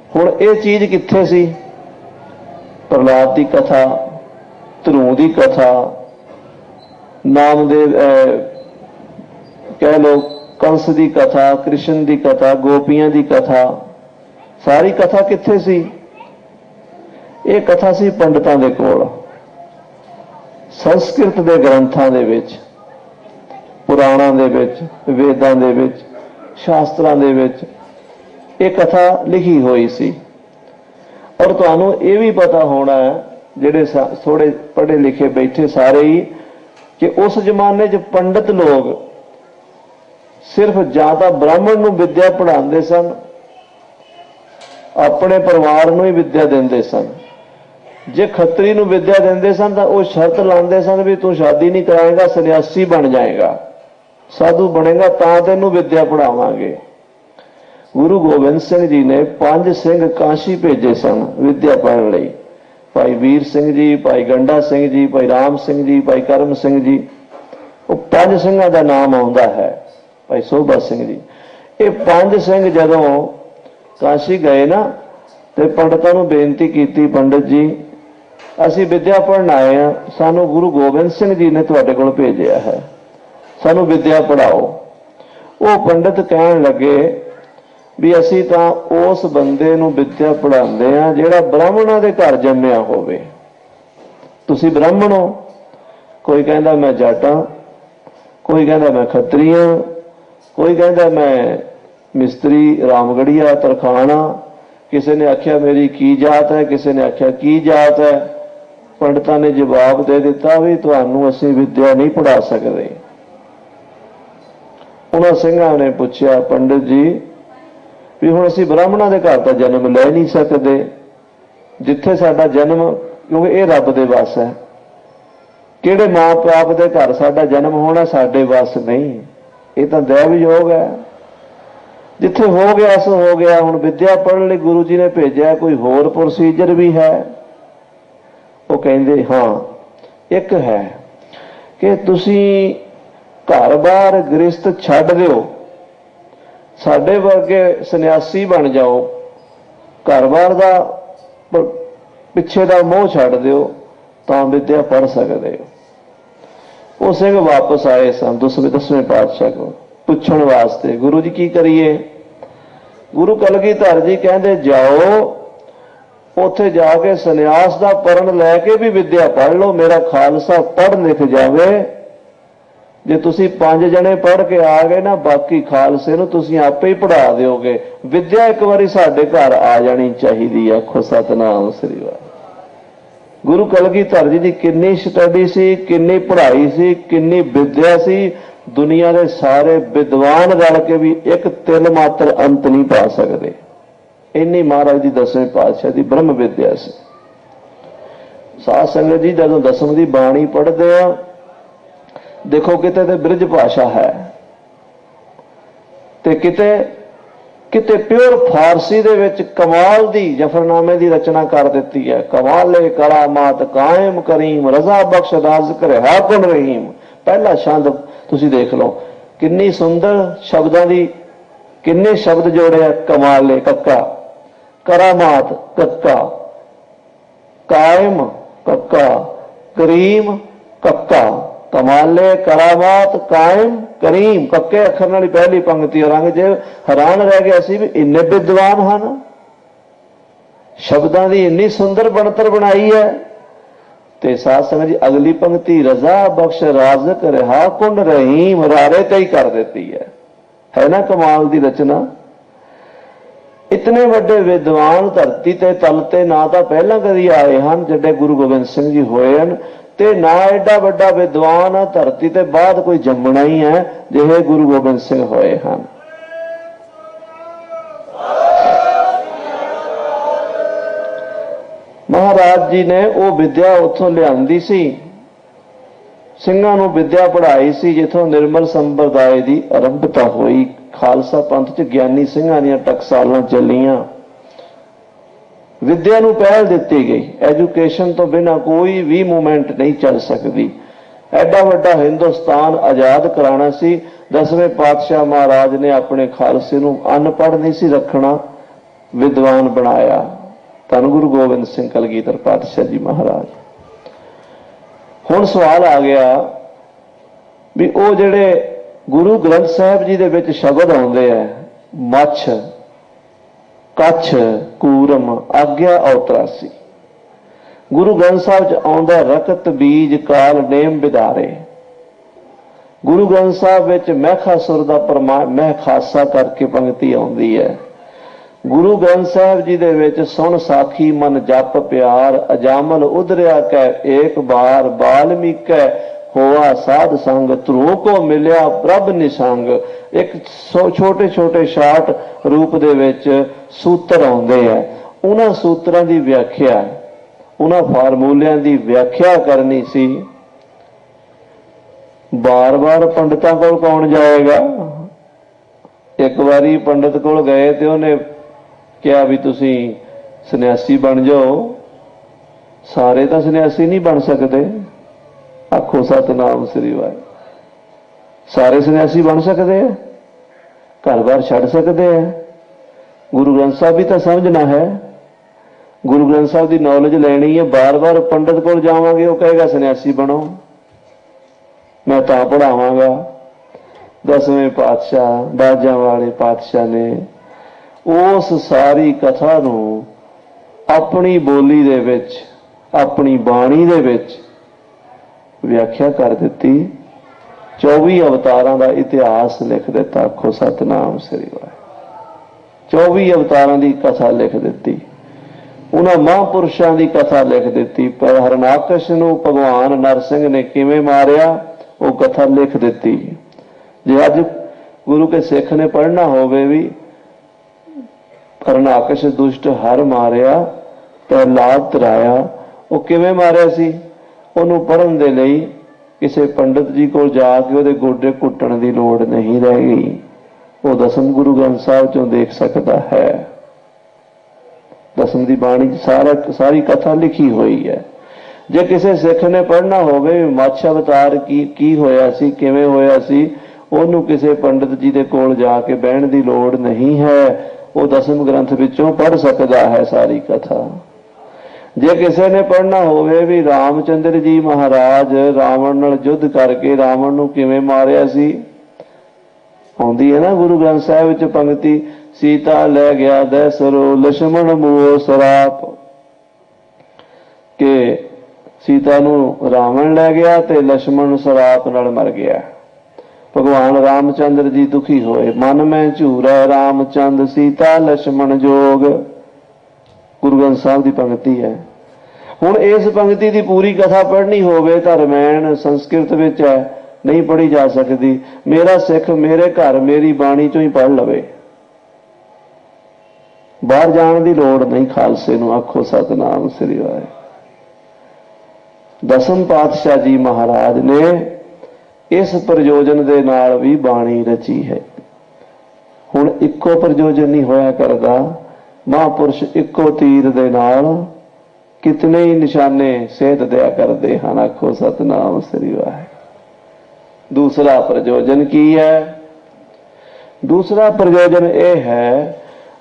ਹੁਣ ਇਹ ਚੀਜ਼ ਕਿੱਥੇ ਸੀ? प्रहलाद की कथा, ध्रुव की कथा, नामदेव कह लो कंस की कथा, कृष्ण की कथा, गोपियां की कथा, सारी कथा कित्थे सी? ये कथा सी पंडितां दे कोल, संस्कृत के ग्रंथां दे विच, पुराणां दे विच, वेदां दे विच, शास्त्रां दे विच ये कथा लिखी हुई सी। और तुहानूं ये भी पता होना है, जिहड़े थोड़े पढ़े लिखे बैठे सारे ही, कि उस जमाने च पंडित लोग सिर्फ जां तां ब्राह्मण नूं विद्या पढ़ाते सन, अपने परिवार नूं ही विद्या देंदे सन। जे खत्तरी नूं विद्या देंदे सन तां वो शर्त लांदे सन भी तूं शादी नहीं कराएगा, सन्यासी बन जाएगा, साधु बनेगा, तां तैनूं विद्या पढ़ावांगे। गुरु गोबिंद सिंह जी ने 5 सिंह काशी भेजे सन विद्या पढ़ने लई। भाई वीर सिंह जी, भाई गंडा सिंह जी, भाई राम सिंह जी, भाई करम सिंह जी, वो 5 सिंहां दा नाम आउंदा है। भाई सोभा सिंह जी, ये 5 सिंह जदों काशी गए ना, ते पंडितां नूं बेनती कीती, पंडित जी असीं विद्या पढ़न आए हैं, सानूं गुरु गोबिंद सिंह जी ने तुहाडे कोल भेजिया है, सानूं विद्या पढ़ाओ। वो पंडित कहण लगे भी असीं तां उस बंदे नूं विद्या पढ़ाਉਂਦੇ आ ਜਿਹੜਾ ब्राह्मणां दे घर जम्मिया होवे। तुसीं ब्राह्मण हो? कोई कहंदा मैं जट हां, कोई कहंदा मैं खत्तरी हां, कोई कहंदा मैं मिस्त्री रामगढ़िया तरखाना, किसी ने आख्या मेरी की जात है, किसी ने आख्या की जात है। पंडितां ने जवाब दे दिता भी तुहानूं असीं विद्या नहीं पढ़ा सकदे। उन्हां सिंघां ने पुछया पंडित जी भी हुण असीं ब्राह्मणां दे घर तां जन्म लै नहीं सकदे, जिथे साडा जन्म, क्योंकि ये रब दे वस है, किहड़े मां बाप दे घर साडा जन्म होना साडे वस नहीं, ये तां दैवयोग है, जिथे हो गया सो हो गया। हुण विद्या पढ़न लई गुरु जी ने भेजिया, कोई होर प्रोसीजर भी है? वो कहिंदे हाँ एक है कि तुसीं घर बार गृहस्थ छड्ड दिओ, साडे वर्गे सन्यासी बन जाओ, घर बार दा पिछे दा मोह छड्ड दिओ, तां विद्या पढ़ सकदे हो। वो सिंह वापस आए सन 10वें पातशाह को पुछण वास्ते, गुरु जी की करिए? गुरु कलगीधर जी कहंदे जाओ उत्थे जाके सन्यास दा परण लैके भी विद्या पढ़ लो, मेरा खालसा पढ़ लिख जावे। जे तुसीं 5 जने पढ़ के आ गए ना, बाकी खालसे नूं तुसीं आपे ही पढ़ा दिओगे। विद्या एक बारी साडे घर आ जानी चाहिदी। आखो सतनाम श्री वाहिगुरू। गुरु कलगीधर जी दी किन्नी स्टडी सी, किन्नी पढ़ाई सी, किन्नी विद्या सी, दुनिया के सारे विद्वान रल के भी एक तिल मात्र अंत नहीं पा सकते। इन्नी महाराज दी 10वें पातशाह दी ब्रह्म विद्या सी। साध संगत जी जदों 10वीं दी बाणी पढ़दे आ, देखो किते ते ब्रिज भाषा है ते किते किते प्योर फारसी दे विच कमाल दी जफरनामे दी रचना कर दित्ती है। कमाले करामात कायम करीम, रजा बख्श राज़ रिहा कुन रहीम। पहला छंद तुसीं देख लो, किन्नी सुंदर शब्दां दी, किन्ने शब्द जोड़े। कमाले कक्का, करामात कक्का, कायम कक्का, करीम कक्का। कमाले करामात कायम करीम, कक्के अखर नाल पहली पंक्ति। और अंग जे हैरान रह गया सी भी इन्ने विद्वान हैं, शब्दां दी इन्नी सुंदर बनतर बनाई है। ते साध संगत जी अगली पंक्ति रजा बख्श राज़क रिहा कुन रहीम, रारे ते ही कर देती है ना कमाल दी रचना। इतने बड़े विद्वान धरती ते तल ते ना तो पहला कदी आए हैं जिहड़े गुरु गोबिंद सिंह जी होए हैं, ते ना एडा बड़ा विद्वान धरती ते बाद कोई जम्मना ही है जिहे गुरु गोबिंद सिंह होए हैं। महाराज जी ने वो विद्या उत्थों लियांदी सी, ਸਿੰਘਾਂ ਨੂੰ विद्या पढ़ाई सी, जिथों निर्मल संप्रदाय की आरंभता हुई। खालसा पंथ च ज्ञानी ਸਿੰਘਾਂ ਦੀਆਂ टकसालां ਚੱਲੀਆਂ। विद्या ਨੂੰ ਪਹਿਲ ਦਿੱਤੀ गई। एजुकेशन तो बिना कोई भी मूवमेंट नहीं चल सकती। ਐਡਾ ਵੱਡਾ हिंदुस्तान आजाद कराना सी। 10वें पातशाह महाराज ने अपने खालसे ਨੂੰ अनपढ़ नहीं सी रखना, विद्वान बनाया ਧੰਨ ਗੁਰੂ ਗੋਬਿੰਦ ਸਿੰਘ ਕਲਗੀਧਰ ਪਾਤਸ਼ਾਹ ਜੀ ਮਹਾਰਾਜ। ਹੁਣ ਸਵਾਲ ਆ ਗਿਆ ਵੀ ਉਹ ਜਿਹੜੇ ਗੁਰੂ ਗ੍ਰੰਥ ਸਾਹਿਬ ਜੀ ਦੇ ਵਿੱਚ ਸ਼ਬਦ ਆਉਂਦੇ ਆ, ਮੱਛ, ਕੱਛ, ਕੂਰਮ, ਆਗਿਆ, ਔਤਰਾਸੀ। ਗੁਰੂ ਗ੍ਰੰਥ ਸਾਹਿਬ 'ਚ ਆਉਂਦਾ ਰਕਤ, ਬੀਜ, ਕਾਲ, ਨੇਮ, ਵਿਦਾਰੇ। ਗੁਰੂ ਗ੍ਰੰਥ ਸਾਹਿਬ ਵਿੱਚ ਮਹਿਖਾਸੁਰ ਦਾ ਮਹਿ ਖਾਸਾ ਕਰਕੇ ਪੰਕਤੀ ਆਉਂਦੀ ਹੈ। ਗੁਰੂ ਗ੍ਰੰਥ ਸਾਹਿਬ ਜੀ ਦੇ ਵਿੱਚ ਸੁਣ ਸਾਖੀ ਮਨ ਜਪ ਪਿਆਰ, ਅਜਾਮਲ ਉਧਰਿਆ ਕੈ ਏਕ ਬਾਰ, ਬਾਲਮੀਕੈ ਹੋਆ ਸਾਧ ਸੰਗ, ਧਰੂ ਕੋ ਮਿਲਿਆ ਪ੍ਰਭ ਨਿਸੰਗ। ਇੱਕ ਛੋਟੇ ਛੋਟੇ ਸ਼ਾਰਟ ਰੂਪ ਦੇ ਵਿੱਚ ਸੂਤਰ ਆਉਂਦੇ ਆ। ਉਹਨਾਂ ਸੂਤਰਾਂ ਦੀ ਵਿਆਖਿਆ, ਉਹਨਾਂ ਫਾਰਮੂਲਿਆਂ ਦੀ ਵਿਆਖਿਆ ਕਰਨੀ ਸੀ। ਬਾਰ-ਬਾਰ ਪੰਡਤਾਂ ਕੋਲ ਕੌਣ ਜਾਏਗਾ? ਇੱਕ ਵਾਰੀ ਪੰਡਤ ਕੋਲ ਗਏ ਤੇ ਉਹਨੇ ਕਿਹਾ ਵੀ ਤੁਸੀਂ ਸੰਨਿਆਸੀ ਬਣ ਜਾਓ। ਸਾਰੇ ਤਾਂ ਸੰਨਿਆਸੀ ਨਹੀਂ ਬਣ ਸਕਦੇ। ਆਖੋ ਸਤਿਨਾਮ ਸ੍ਰੀ ਵਾਹਿਗੁਰੂ। ਸਾਰੇ ਸੰਨਿਆਸੀ ਬਣ ਸਕਦੇ ਆ? ਘਰ-ਬਾਰ ਛੱਡ ਸਕਦੇ ਆ? ਗੁਰੂ ਗ੍ਰੰਥ ਸਾਹਿਬ ਵੀ ਤਾਂ ਸਮਝਣਾ ਹੈ। ਗੁਰੂ ਗ੍ਰੰਥ ਸਾਹਿਬ ਦੀ ਨੌਲੇਜ ਲੈਣੀ ਹੈ। ਬਾਰ-ਬਾਰ ਪੰਡਤ ਕੋਲ ਜਾਵਾਂਗੇ, ਉਹ ਕਹੇਗਾ ਸੰਨਿਆਸੀ ਬਣੋ, ਮੈਂ ਤਾਂ ਪੜਾਵਾਂਗਾ। 10ਵੇਂ ਪਾਤਸ਼ਾਹ, ਬਾਜਾਂ ਵਾਲੇ ਪਾਤਸ਼ਾਹ ਨੇ ਉਸ ਸਾਰੀ ਕਥਾ ਨੂੰ ਆਪਣੀ ਬੋਲੀ ਦੇ ਵਿੱਚ, ਆਪਣੀ ਬਾਣੀ ਦੇ ਵਿੱਚ ਵਿਆਖਿਆ ਕਰ ਦਿੱਤੀ। 24 ਅਵਤਾਰਾਂ ਦਾ ਇਤਿਹਾਸ ਲਿਖ ਦਿੱਤਾ। ਆਖੋ ਸਤਿਨਾਮ ਸ੍ਰੀ ਵਾਹਿਗੁਰੂ। 24 ਅਵਤਾਰਾਂ ਦੀ ਕਥਾ ਲਿਖ ਦਿੱਤੀ। ਉਹਨਾਂ ਮਹਾਂਪੁਰਸ਼ਾਂ ਦੀ ਕਥਾ ਲਿਖ ਦਿੱਤੀ। ਪਰ ਹਰਨਾਕਸ਼ ਨੂੰ ਭਗਵਾਨ ਨਰਸਿੰਘ ਨੇ ਕਿਵੇਂ ਮਾਰਿਆ, ਉਹ ਕਥਾ ਲਿਖ ਦਿੱਤੀ। ਜੇ ਅੱਜ ਗੁਰੂ ਕੇ ਸਿੱਖ ਨੇ ਪੜ੍ਹਨਾ ਹੋਵੇ ਵੀ ਹਰਨਾਕਸ਼ ਦੁਸ਼ਟ ਹਰ ਮਾਰਿਆ, ਪ੍ਰਹਲਾਦ ਤਰਾਇਆ, ਉਹ ਕਿਵੇਂ ਮਾਰਿਆ ਸੀ, ਉਹਨੂੰ ਪੜ੍ਹਨ ਦੇ ਲਈ ਕਿਸੇ ਪੰਡਤ ਜੀ ਕੋਲ ਜਾ ਕੇ ਉਹਦੇ ਗੋਡੇ ਘੁੱਟਣ ਦੀ ਲੋੜ ਨਹੀਂ ਰਹਿ ਗਈ। ਉਹ ਦਸਮ ਗੁਰੂ ਗ੍ਰੰਥ ਸਾਹਿਬ ਚੋਂ ਦੇਖ ਸਕਦਾ ਹੈ। ਦਸਮ ਦੀ ਬਾਣੀ 'ਚ ਸਾਰੀ ਕਥਾ ਲਿਖੀ ਹੋਈ ਹੈ। ਜੇ ਕਿਸੇ ਸਿੱਖ ਨੇ ਪੜ੍ਹਨਾ ਹੋਵੇ ਮੱਛ ਅਵਤਾਰ ਕੀ ਹੋਇਆ ਸੀ, ਕਿਵੇਂ ਹੋਇਆ ਸੀ, ਉਹਨੂੰ ਕਿਸੇ ਪੰਡਤ ਜੀ ਦੇ ਕੋਲ ਜਾ ਕੇ ਬਹਿਣ ਦੀ ਲੋੜ ਨਹੀਂ ਹੈ। ਉਹ ਦਸਮ ਗ੍ਰੰਥ ਵਿੱਚੋਂ ਪੜ੍ਹ ਸਕਦਾ ਹੈ ਸਾਰੀ ਕਥਾ। ਜੇ ਕਿਸੇ ਨੇ ਪੜ੍ਹਨਾ ਹੋਵੇ ਵੀ ਰਾਮਚੰਦਰ ਜੀ ਮਹਾਰਾਜ ਰਾਵਣ ਨਾਲ ਯੁੱਧ ਕਰਕੇ ਰਾਵਣ ਨੂੰ ਕਿਵੇਂ ਮਾਰਿਆ ਸੀ, ਆਉਂਦੀ ਹੈ ਨਾ ਗੁਰੂ ਗ੍ਰੰਥ ਸਾਹਿਬ ਵਿੱਚ ਪੰਕਤੀ, ਸੀਤਾ ਲੈ ਗਿਆ ਦੈਸਰੋ ਲਛਮਣ ਮੂਓ ਸਰਾਪ, ਕਿ ਸੀਤਾ ਨੂੰ ਰਾਵਣ ਲੈ ਗਿਆ ਤੇ ਲਛਮਣ ਸਰਾਪ ਨਾਲ ਮਰ ਗਿਆ। ਭਗਵਾਨ ਰਾਮਚੰਦਰ ਜੀ ਦੁਖੀ ਹੋਏ। ਮਨ ਮੈਂ ਝੂਰੈ ਰਾਮਚੰਦ ਸੀਤਾ ਲਛਮਣ ਜੋਗ। ਗੁਰੂ ਗ੍ਰੰਥ ਸਾਹਿਬ ਦੀ ਪੰਕਤੀ ਹੈ। ਹੁਣ ਇਸ ਪੰਕਤੀ ਦੀ ਪੂਰੀ ਕਥਾ ਪੜ੍ਹਨੀ ਹੋਵੇ ਤਾਂ ਰਮਾਇਣ ਸੰਸਕ੍ਰਿਤ ਵਿੱਚ ਹੈ, ਨਹੀਂ ਪੜ੍ਹੀ ਜਾ ਸਕਦੀ। ਮੇਰਾ ਸਿੱਖ ਮੇਰੇ ਘਰ ਮੇਰੀ ਬਾਣੀ ਚੋਂ ਹੀ ਪੜ੍ਹ ਲਵੇ, ਬਾਹਰ ਜਾਣ ਦੀ ਲੋੜ ਨਹੀਂ ਖਾਲਸੇ ਨੂੰ। ਆਖੋ ਸਤਿਨਾਮ ਸ੍ਰੀ ਵਾਹਿਗੁਰੂ। ਦਸਮ ਪਾਤਸ਼ਾਹ ਜੀ ਮਹਾਰਾਜ ਨੇ ਇਸ ਪ੍ਰਯੋਜਨ ਦੇ ਨਾਲ ਵੀ ਬਾਣੀ ਰਚੀ ਹੈ। ਹੁਣ ਇੱਕੋ ਪ੍ਰਯੋਜਨ ਨਹੀਂ ਹੋਇਆ ਕਰਦਾ। ਮਹਾਂਪੁਰਸ਼ ਇੱਕੋ ਤੀਰ ਦੇ ਨਾਲ ਕਿਤਨੇ ਹੀ ਨਿਸ਼ਾਨੇ ਸੇਧ ਦਿਆ ਕਰਦੇ ਹਨ। ਆਖੋ ਸਤਿਨਾਮ ਸ੍ਰੀ ਵਾਹਿਗੁਰੂ। ਦੂਸਰਾ ਪ੍ਰਯੋਜਨ ਕੀ ਹੈ? ਦੂਸਰਾ ਪ੍ਰਯੋਜਨ ਇਹ ਹੈ,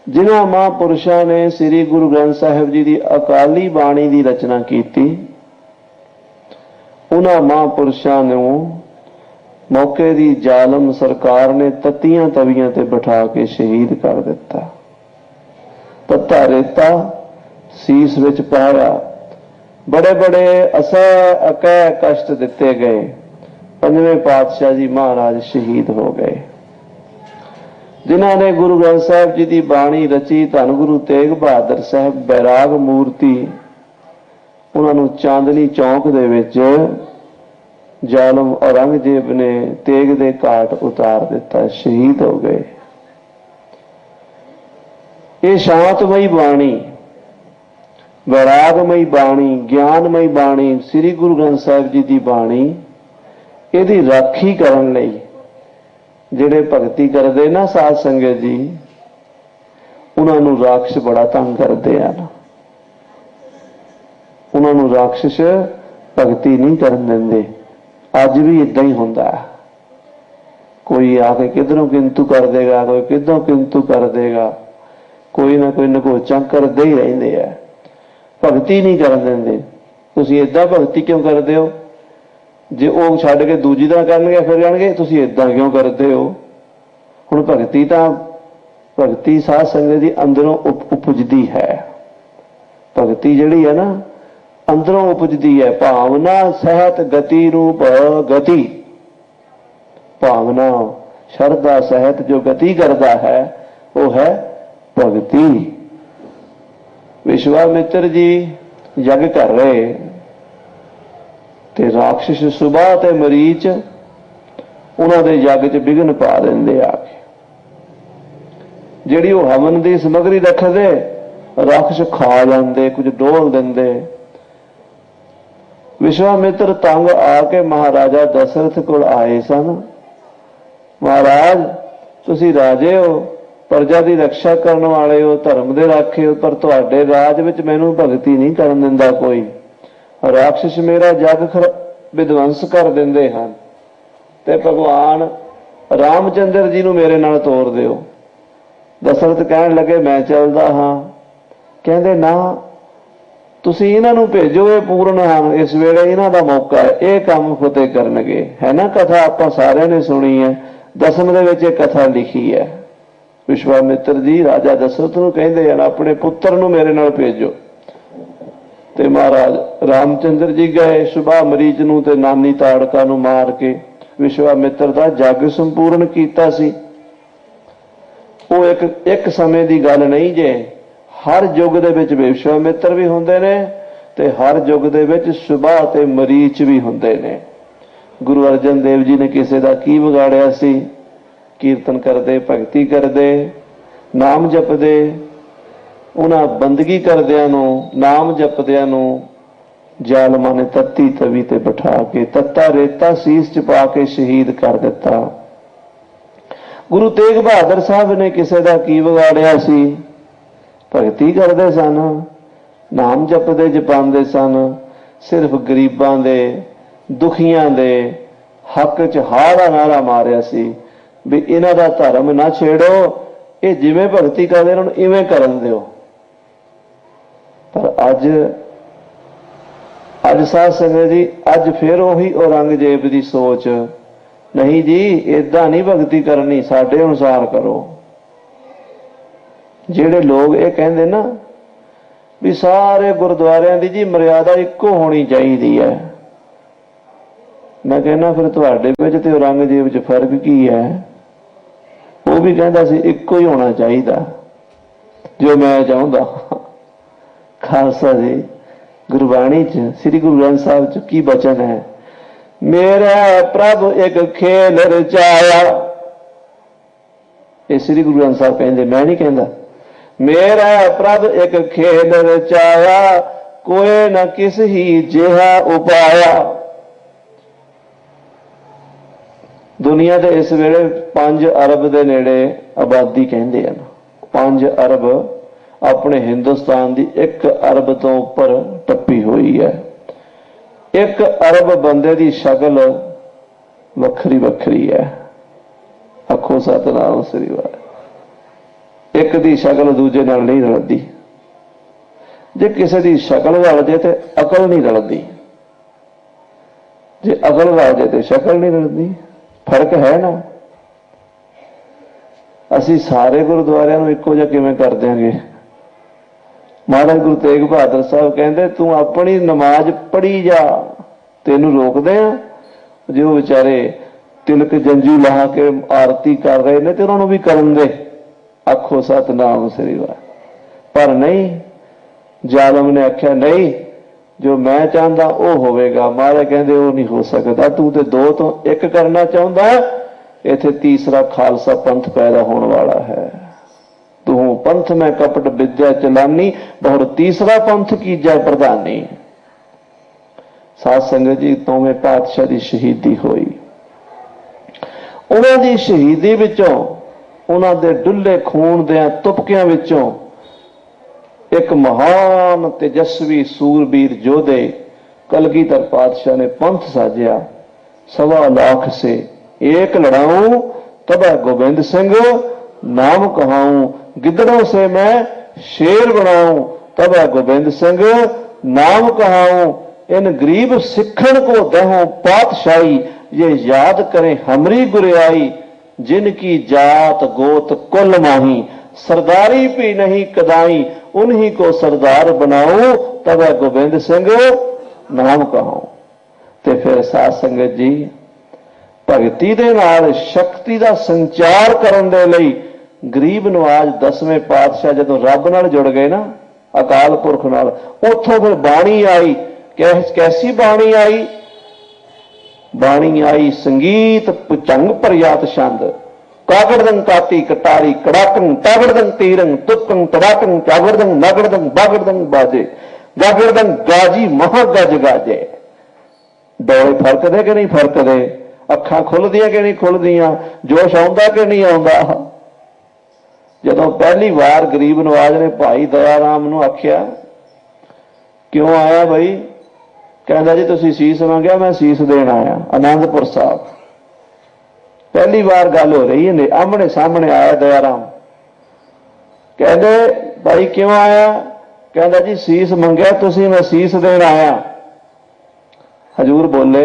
ਜਿਨ੍ਹਾਂ ਮਹਾਂਪੁਰਸ਼ਾਂ ਨੇ ਸ੍ਰੀ ਗੁਰੂ ਗ੍ਰੰਥ ਸਾਹਿਬ ਜੀ ਦੀ ਅਕਾਲੀ ਬਾਣੀ ਦੀ ਰਚਨਾ ਕੀਤੀ, ਉਹਨਾਂ ਮਹਾਂਪੁਰਸ਼ਾਂ ਨੂੰ ਮੌਕੇ ਦੀ ਜ਼ਾਲਮ ਸਰਕਾਰ ਨੇ ਤੱਤੀਆਂ ਤਵੀਆਂ ਤੇ ਬਿਠਾ ਕੇ ਸ਼ਹੀਦ ਕਰ ਦਿੱਤਾ। ਤੱਤਾ ਰੇਤਾ ਸੀਸ ਵਿੱਚ ਪਾਇਆ। ਬੜੇ ਬੜੇ ਅਕੈ ਕਸ਼ਟ ਦਿੱਤੇ ਗਏ। 5ਵੇਂ ਪਾਤਸ਼ਾਹ ਜੀ ਮਹਾਰਾਜ ਸ਼ਹੀਦ ਹੋ ਗਏ। ਜਿਨ੍ਹਾਂ ਨੇ ਗੁਰੂ ਗ੍ਰੰਥ ਸਾਹਿਬ ਜੀ ਦੀ ਬਾਣੀ ਰਚੀ, ਧੰਨ ਗੁਰੂ ਤੇਗ ਬਹਾਦਰ ਸਾਹਿਬ ਬੈਰਾਗ ਮੂਰਤੀ, ਉਹਨਾਂ ਨੂੰ ਚਾਂਦਨੀ ਚੌਂਕ ਦੇ ਵਿੱਚ ਜ਼ਾਲਮ ਔਰੰਗਜ਼ੇਬ ਨੇ ਤੇਗ ਦੇ ਘਾਟ ਉਤਾਰ ਦਿੱਤਾ, ਸ਼ਹੀਦ ਹੋ ਗਏ। ਇਹ ਸ਼ਾਂਤਮਈ ਬਾਣੀ, ਵੈਰਾਗਮਈ ਬਾਣੀ, ਗਿਆਨਮਈ ਬਾਣੀ, ਸ੍ਰੀ ਗੁਰੂ ਗ੍ਰੰਥ ਸਾਹਿਬ ਜੀ ਦੀ ਬਾਣੀ, ਇਹਦੀ ਰਾਖੀ ਕਰਨ ਲਈ ਜਿਹੜੇ ਭਗਤੀ ਕਰਦੇ ਨਾ ਸਾਧ ਸੰਗਤ ਜੀ, ਉਹਨਾਂ ਨੂੰ ਰਾਖਸ਼ ਬੜਾ ਤੰਗ ਕਰਦੇ ਹਨ। ਉਹਨਾਂ ਨੂੰ ਰਾਖਸ਼ ਭਗਤੀ ਨਹੀਂ ਕਰਨ ਦਿੰਦੇ। ਅੱਜ ਵੀ ਇਦਾਂ ਹੀ ਹੁੰਦਾ। ਕੋਈ ਆ ਕੇ ਕਿੱਧਰੋਂ ਕਿੰਤੂ ਕਰ ਦੇਗਾ, ਕੋਈ ਕਿੱਧਰੋਂ ਕਿੰਤੂ ਕਰ ਦੇਗਾ, ਕੋਈ ਨਾ ਕੋਈ ਨਗੋਚਾਂ ਕਰਦੇ ਹੀ ਰਹਿੰਦੇ ਆ। ਭਗਤੀ ਨਹੀਂ ਕਰਨ ਦਿੰਦੇ। ਤੁਸੀਂ ਏਦਾਂ ਭਗਤੀ ਕਿਉਂ ਕਰਦੇ ਹੋ? ਜੇ ਉਹ ਛੱਡ ਕੇ ਦੂਜੀ ਤਰ੍ਹਾਂ ਕਰਨਗੇ ਫਿਰ ਕਹਿਣਗੇ ਤੁਸੀਂ ਏਦਾਂ ਕਿਉਂ ਕਰਦੇ ਹੋ। ਹੁਣ ਭਗਤੀ ਤਾਂ ਭਗਤੀ ਸਾਧ ਸੰਗਤ ਦੀ ਅੰਦਰੋਂ ਉਪਜਦੀ ਹੈ। ਭਗਤੀ ਜਿਹੜੀ ਹੈ ਨਾ ਅੰਦਰੋਂ ਉਪਜਦੀ ਹੈ। ਭਾਵਨਾ ਸਹਿਤ ਗਤੀ ਰੂਪ ਗਤੀ, ਭਾਵਨਾ ਸ਼ਰਧਾ ਸਹਿਤ ਜੋ ਗਤੀ ਕਰਦਾ ਹੈ ਉਹ ਹੈ ਭਗਤੀ। ਵਿਸ਼ਵਾਮਿੱਤਰ ਜੀ ਯੱਗ ਕਰ ਰਹੇ ਤੇ ਰਾਖਸ਼ ਸੁਬਾਹ ਤੇ ਮਰੀਚ ਉਹਨਾਂ ਦੇ ਯੱਗ 'ਚ ਵਿਘਨ ਪਾ ਦਿੰਦੇ ਆ ਕੇ। ਜਿਹੜੀ ਉਹ ਹਵਨ ਦੀ ਸਮੱਗਰੀ ਰੱਖਦੇ ਰਾਖਸ਼ ਖਾ ਜਾਂਦੇ, ਕੁਝ ਡੋਲ ਦਿੰਦੇ। ਵਿਸ਼ਵਾਮਿੱਤਰ ਤੰਗ ਆ ਕੇ ਮਹਾਰਾਜਾ ਦਸ਼ਰਥ ਕੋਲ ਆਏ ਸਨ। ਮਹਾਰਾਜ ਤੁਸੀਂ ਰਾਜੇ ਹੋ, ਪ੍ਰਜਾ ਦੀ ਰੱਖਿਆ ਕਰਨ ਵਾਲੇ ਹੋ, ਧਰਮ ਦੇ ਰਾਖੇ ਹੋ, ਪਰ ਤੁਹਾਡੇ ਰਾਜ ਵਿੱਚ ਮੈਨੂੰ ਭਗਤੀ ਨਹੀਂ ਕਰਨ ਦਿੰਦਾ ਕੋਈ। ਰਾਖਸ਼ ਮੇਰਾ ਜਗ ਵਿਧਵੰਸ ਕਰ ਦਿੰਦੇ ਹਨ ਤੇ ਭਗਵਾਨ ਰਾਮਚੰਦਰ ਜੀ ਨੂੰ ਮੇਰੇ ਨਾਲ ਤੋਰ ਦਿਓ। ਦਸ਼ਰਥ ਕਹਿਣ ਲੱਗੇ ਮੈਂ ਚੱਲਦਾ ਹਾਂ। ਕਹਿੰਦੇ ਨਾ, ਤੁਸੀਂ ਇਹਨਾਂ ਨੂੰ ਭੇਜੋ, ਇਹ ਪੂਰਨ ਹਨ, ਇਸ ਵੇਲੇ ਇਹਨਾਂ ਦਾ ਮੌਕਾ ਹੈ, ਇਹ ਕੰਮ ਫਤਿਹ ਕਰਨਗੇ। ਹੈ ਨਾ ਕਥਾ ਆਪਾਂ ਸਾਰਿਆਂ ਨੇ ਸੁਣੀ ਹੈ, ਦਸਮ ਦੇ ਵਿੱਚ ਇਹ ਕਥਾ ਲਿਖੀ ਹੈ। ਵਿਸ਼ਵਾਮਿੱਤਰ ਜੀ ਰਾਜਾ ਦਸ਼ਰਥ ਨੂੰ ਕਹਿੰਦੇ ਹਨ ਆਪਣੇ ਪੁੱਤਰ ਨੂੰ ਮੇਰੇ ਨਾਲ ਭੇਜੋ। ਤੇ ਮਹਾਰਾਜ ਰਾਮਚੰਦਰ ਜੀ ਗਏ। ਸੁਬਾਹ ਮਰੀਚ ਨੂੰ ਤੇ ਨਾਨੀ ਤਾੜਕਾ ਨੂੰ ਮਾਰ ਕੇ ਵਿਸ਼ਵਾਮਿੱਤਰ ਦਾ ਜੱਗ ਸੰਪੂਰਨ ਕੀਤਾ ਸੀ। ਉਹ ਇੱਕ ਸਮੇਂ ਦੀ ਗੱਲ ਨਹੀਂ ਜੇ, ਹਰ ਯੁੱਗ ਦੇ ਵਿੱਚ ਵਿਸ਼ਵਾਮਿੱਤਰ ਵੀ ਹੁੰਦੇ ਨੇ ਤੇ ਹਰ ਯੁੱਗ ਦੇ ਵਿੱਚ ਸੁਬਾਹ ਤੇ ਮਰੀਚ ਵੀ ਹੁੰਦੇ ਨੇ। ਗੁਰੂ ਅਰਜਨ ਦੇਵ ਜੀ ਨੇ ਕਿਸੇ ਦਾ ਕੀ ਵਿਗਾੜਿਆ ਸੀ? ਕੀਰਤਨ ਕਰਦੇ, ਭਗਤੀ ਕਰਦੇ, ਨਾਮ ਜਪਦੇ। ਉਹਨਾਂ ਬੰਦਗੀ ਕਰਦਿਆਂ ਨੂੰ, ਨਾਮ ਜਪਦਿਆਂ ਨੂੰ ਜ਼ਾਲਮਾਂ ਨੇ ਤੱਤੀ ਤਵੀ ਤੇ ਬਿਠਾ ਕੇ ਤੱਤਾ ਰੇਤਾ ਸੀਸ 'ਚ ਪਾ ਕੇ ਸ਼ਹੀਦ ਕਰ ਦਿੱਤਾ। ਗੁਰੂ ਤੇਗ ਬਹਾਦਰ ਸਾਹਿਬ ਨੇ ਕਿਸੇ ਦਾ ਕੀ ਵਿਗਾੜਿਆ ਸੀ? ਭਗਤੀ ਕਰਦੇ ਸਨ, ਨਾਮ ਜਪਦੇ ਜਪਾਉਂਦੇ ਸਨ। ਸਿਰਫ ਗਰੀਬਾਂ ਦੇ, ਦੁਖੀਆਂ ਦੇ ਹੱਕ 'ਚ ਹਾਅ ਦਾ ਨਾਰਾ ਮਾਰਿਆ ਸੀ ਵੀ ਇਹਨਾਂ ਦਾ ਧਰਮ ਨਾ ਛੇੜੋ, ਇਹ ਜਿਵੇਂ ਭਗਤੀ ਕਰਦੇ ਇਹਨਾਂ ਨੂੰ ਇਵੇਂ ਕਰਨ ਦਿਓ। ਪਰ ਅੱਜ ਸਾਧ ਸੰਗਤ ਜੀ, ਅੱਜ ਫਿਰ ਉਹੀ ਔਰੰਗਜ਼ੇਬ ਦੀ ਸੋਚ, ਨਹੀਂ ਜੀ ਏਦਾਂ ਨਹੀਂ ਭਗਤੀ ਕਰਨੀ, ਸਾਡੇ ਅਨੁਸਾਰ ਕਰੋ। ਜਿਹੜੇ ਲੋਕ ਇਹ ਕਹਿੰਦੇ ਨਾ ਵੀ ਸਾਰੇ ਗੁਰਦੁਆਰਿਆਂ ਦੀ ਜੀ ਮਰਿਆਦਾ ਇੱਕੋ ਹੋਣੀ ਚਾਹੀਦੀ ਹੈ, ਮੈਂ ਕਹਿੰਦਾ ਫਿਰ ਤੁਹਾਡੇ ਵਿੱਚ ਤੇ ਔਰੰਗਜ਼ੇਬ 'ਚ ਫਰਕ ਕੀ ਹੈ? ਉਹ ਵੀ ਕਹਿੰਦਾ ਸੀ ਇੱਕੋ ਹੀ ਹੋਣਾ ਚਾਹੀਦਾ ਜੋ ਮੈਂ ਚਾਹੁੰਦਾ। ਖਾਲਸਾ ਜੀ ਗੁਰਬਾਣੀ 'ਚ ਸ੍ਰੀ ਗੁਰੂ ਗ੍ਰੰਥ ਸਾਹਿਬ 'ਚ ਕੀ ਬਚਨ ਹੈ? ਮੇਰਾ ਪ੍ਰਭ ਇੱਕ ਖੇਲ ਰਚਾਇਆ। ਇਹ ਸ੍ਰੀ ਗੁਰੂ ਗ੍ਰੰਥ ਸਾਹਿਬ ਕਹਿੰਦੇ, ਮੈਂ ਨਹੀਂ ਕਹਿੰਦਾ। ਮੇਰਾ ਪ੍ਰਭ ਇੱਕ ਖੇਲ ਰਚਾਇਆ, ਕੋਏ ਨਾ ਕਿਸ ਹੀ ਜਿਹਾ ਉਪਾਇਆ। ਦੁਨੀਆ ਦੇ ਇਸ ਵੇਲੇ 5 ਅਰਬ ਦੇ ਨੇੜੇ ਆਬਾਦੀ ਕਹਿੰਦੇ ਹਨ। 5 ਅਰਬ ਆਪਣੇ ਹਿੰਦੁਸਤਾਨ ਦੀ 1 ਅਰਬ ਤੋਂ ਉੱਪਰ ਟੱਪੀ ਹੋਈ ਹੈ। 1 ਅਰਬ ਬੰਦੇ ਦੀ ਸ਼ਕਲ ਵੱਖਰੀ ਵੱਖਰੀ ਹੈ। ਆਖੋ ਸਤਿਨਾਮ ਸ੍ਰੀ ਵਾਹਿਗੁਰੂ। ਇੱਕ ਦੀ ਸ਼ਕਲ ਦੂਜੇ ਨਾਲ ਨਹੀਂ ਰਲਦੀ। ਜੇ ਕਿਸੇ ਦੀ ਸ਼ਕਲ ਰਲ ਜੇ ਤੇ ਅਕਲ ਨਹੀਂ ਰਲਦੀ, ਜੇ ਅਕਲ ਰਲ ਜੇ ਤੇ ਸ਼ਕਲ ਨਹੀਂ ਰਲਦੀ। ਫਰਕ ਹੈ ਨਾ। ਅਸੀਂ ਸਾਰੇ ਗੁਰਦੁਆਰਿਆਂ ਨੂੰ ਇੱਕੋ ਜਿਹਾ ਕਿਵੇਂ ਕਰ ਦਿਆਂਗੇ? ਮਹਾਰਾਜ ਗੁਰੂ ਤੇਗ ਬਹਾਦਰ ਸਾਹਿਬ ਕਹਿੰਦੇ ਤੂੰ ਆਪਣੀ ਨਮਾਜ਼ ਪੜ੍ਹੀ ਜਾ, ਤੈਨੂੰ ਰੋਕਦੇ ਆ। ਜੇ ਉਹ ਵਿਚਾਰੇ ਤਿਲਕ ਜੰਜੂ ਲਾ ਕੇ ਆਰਤੀ ਕਰ ਰਹੇ ਨੇ ਤੇ ਉਹਨਾਂ ਨੂੰ ਵੀ ਕਰਨ ਦੇ। ਆਖੋ ਸਤਿਨਾਮ ਸ੍ਰੀ ਵਾਹਿਗੁਰੂ। ਪਰ ਨਹੀਂ, ਜ਼ਾਲਮ ਨੇ ਆਖਿਆ ਨਹੀਂ, ਜੋ ਮੈਂ ਚਾਹੁੰਦਾ ਉਹ ਹੋਵੇਗਾ। ਮਹਾਰਾਜ ਕਹਿੰਦੇ ਉਹ ਨਹੀਂ ਹੋ ਸਕਦਾ। ਤੂੰ ਤੇ 2 ਤੋਂ 1 ਕਰਨਾ ਚਾਹੁੰਦਾ, ਇੱਥੇ ਤੀਸਰਾ ਖਾਲਸਾ ਪੰਥ ਪੈਦਾ ਹੋਣ ਵਾਲਾ ਹੈ। ਤੂੰ ਪੰਥ ਮੈਂ ਕਪਟ ਵਿਦਿਆ ਚਲਾਨੀ, ਬਹੁਤ ਤੀਸਰਾ ਪੰਥ ਕੀਜੈ ਪ੍ਰਧਾਨੀ। ਸਾਧ ਸੰਗਤ ਜੀ, 9ਵੇਂ ਪਾਤਸ਼ਾਹ ਦੀ ਸ਼ਹੀਦੀ ਹੋਈ। ਉਹਨਾਂ ਦੀ ਸ਼ਹੀਦੀ ਵਿੱਚੋਂ, ਉਹਨਾਂ ਦੇ ਡੁੱਲੇ ਖੂਨ ਦੇ ਤੁਪਕਿਆਂ ਵਿੱਚੋਂ ਇੱਕ ਮਹਾਨ ਤੇਜਸਵੀ ਸੂਰਬੀਰ ਯੋਧੇ ਕਲਗੀਧਰ ਪਾਤਸ਼ਾਹ ਨੇ ਪੰਥ ਸਾਜਿਆ। 1.25 लाख से एक लड़ाऊं तब गोविंद सिंह नाम कहाऊं, गिदड़ों से मैं शेर बनाऊं, तब गोबिंद सिंह नाम कहाऊं, इन गरीब सिखण को दहों पातशाही, ये याद करें हमरी गुरियाई, जिनकी जात गोत कुल माही, सरदारी भी नहीं कदाई, उन्हीं को सरदार बनाऊं, तब गोबिंद सिंह नाम कहाऊं। ते फिर साध संगत जी भगती दे नाल शक्ति का संचार करन दे लई गरीब नवाज 10वें पातशाह जदों रब नाल जुड़ गए ना, अकाल पुरख नाल, उत्थों फिर बाणी आई। कैसी बाणी आई? बाणी आई संगीत पुचंग प्रयात छंद, कागड़दंग काती कटारी कड़ाकंग, तागड़दंग तीरंग तुक्कंग तड़ाकंग, चागड़दंग नागड़दंग बागड़दंग बाजे, गागड़दंग गाजी महागज गाजे। डोले फरकदे कि नहीं फरकदे, अखां खुलदियां कि नहीं खुलदियां, जोश आउंदा कि नहीं आउंदा। जदों पहली बार गरीब नवाज ने भाई दया राम नूं आख्या, क्यों आया बई? कहंदा जी तुसीं सीस मंगिया, मैं सीस देण आया आनंदपुर साहब। पहली बार गल हो रही है, आमने सामने आया दया राम। कहंदे भाई क्यों आया? कहंदा जी सीस मंगिया तुसीं, मैं सीस देण आया। हजूर बोले,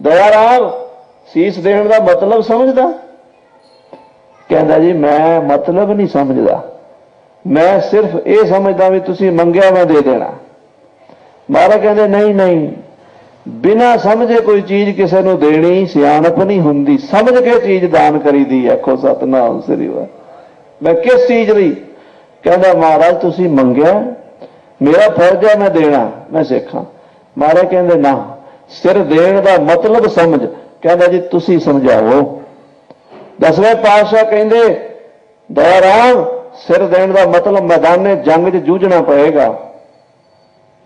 दया राम सीस देण दा मतलब समझदा? कहंदा जी मैं मतलब नहीं समझदा, मैं सिर्फ ये समझदा भी तुसीं मंगिया मैं दे देना। महाराज कहंदे नहीं नहीं, बिना समझे कोई चीज किसी नूं देनी सियाणप नहीं हुंदी, समझ के चीज दान करीदी। आखो सतनाम श्री वाहिगुरू। मैं किस चीज लई? कहंदा महाराज तुसीं मंगिया, मेरा फर्ज है मैं देना, मैं सिखां। महाराज कहंदे ना, सिर देण दा मतलब समझ। कहंदा जी तुसीं समझाओ। 10वें पातशाह कहंदे दया राम सिर देण दा मतलब मैदाने जंग च जूझना पएगा,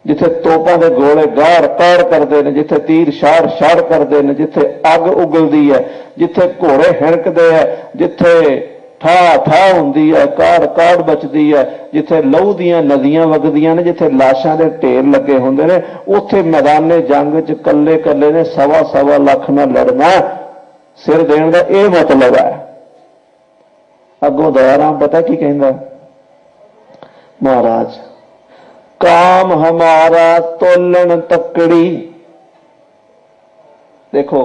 जिथे तोपां दे गोले गाड़ काड़ करते हैं, जिथे तीर शाड़ शाड़ करते हैं, जिथे अग उगलती है, जिथे घोड़े हिणकते हैं, जिथे ठा ठा हुंदी है, काड़ काड़ बचती है, जिथे लहू दियां नदियां वगदियां ने, जिथे लाशां दे ढेर लगे हुंदे ने, उत्थे मैदाने जंग च कल्ले कल्ले ने 1.25 लाख नाल लड़ना। सिर देण दा इह मतलब है। अगों दया राम पता की कहंदा? महाराज काम हमारा तोलन तकड़ी। देखो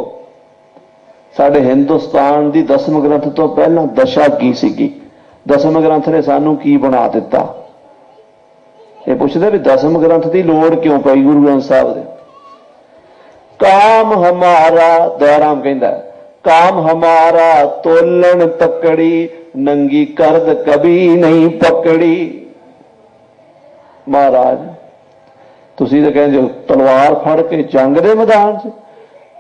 साडे हिंदुस्तान दी 10वें ग्रंथ तो पहला दशा की सीगी, 10वें ग्रंथ ने सानू की बना दिता? ये पुछदे भी 10वें ग्रंथ की लोड़ क्यों पई गुरु ग्रंथ साहब दे? काम हमारा, दयाराम कहंदा काम हमारा तोलन तकड़ी, नंगी करद कभी नहीं पकड़ी। महाराज तुसीं तो कहंदे हो तलवार फड़ के जंग दे मैदान च,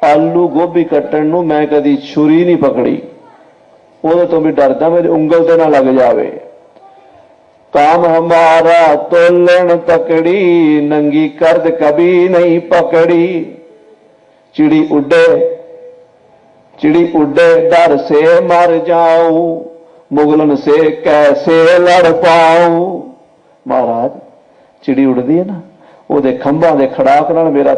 आलू गोभी कट्टण नूं मैं कदी छुरी नहीं पकड़ी, ਉਹਦੇ तो भी डरदा मेरी उंगल ते ना लग जावे। काम हमारा तोलन तकड़ी, नंगी करद कभी नहीं पकड़ी। चिड़ी उड़े डर से मर जाऊं, मुगलन से कैसे लड़ पाऊं। महाराज चिड़ी उड़दी है ना, ਉਹਦੇ ਖੰਭਾਂ ਦੇ ਖੜਾਕ ਨਾਲ ਮੇਰਾ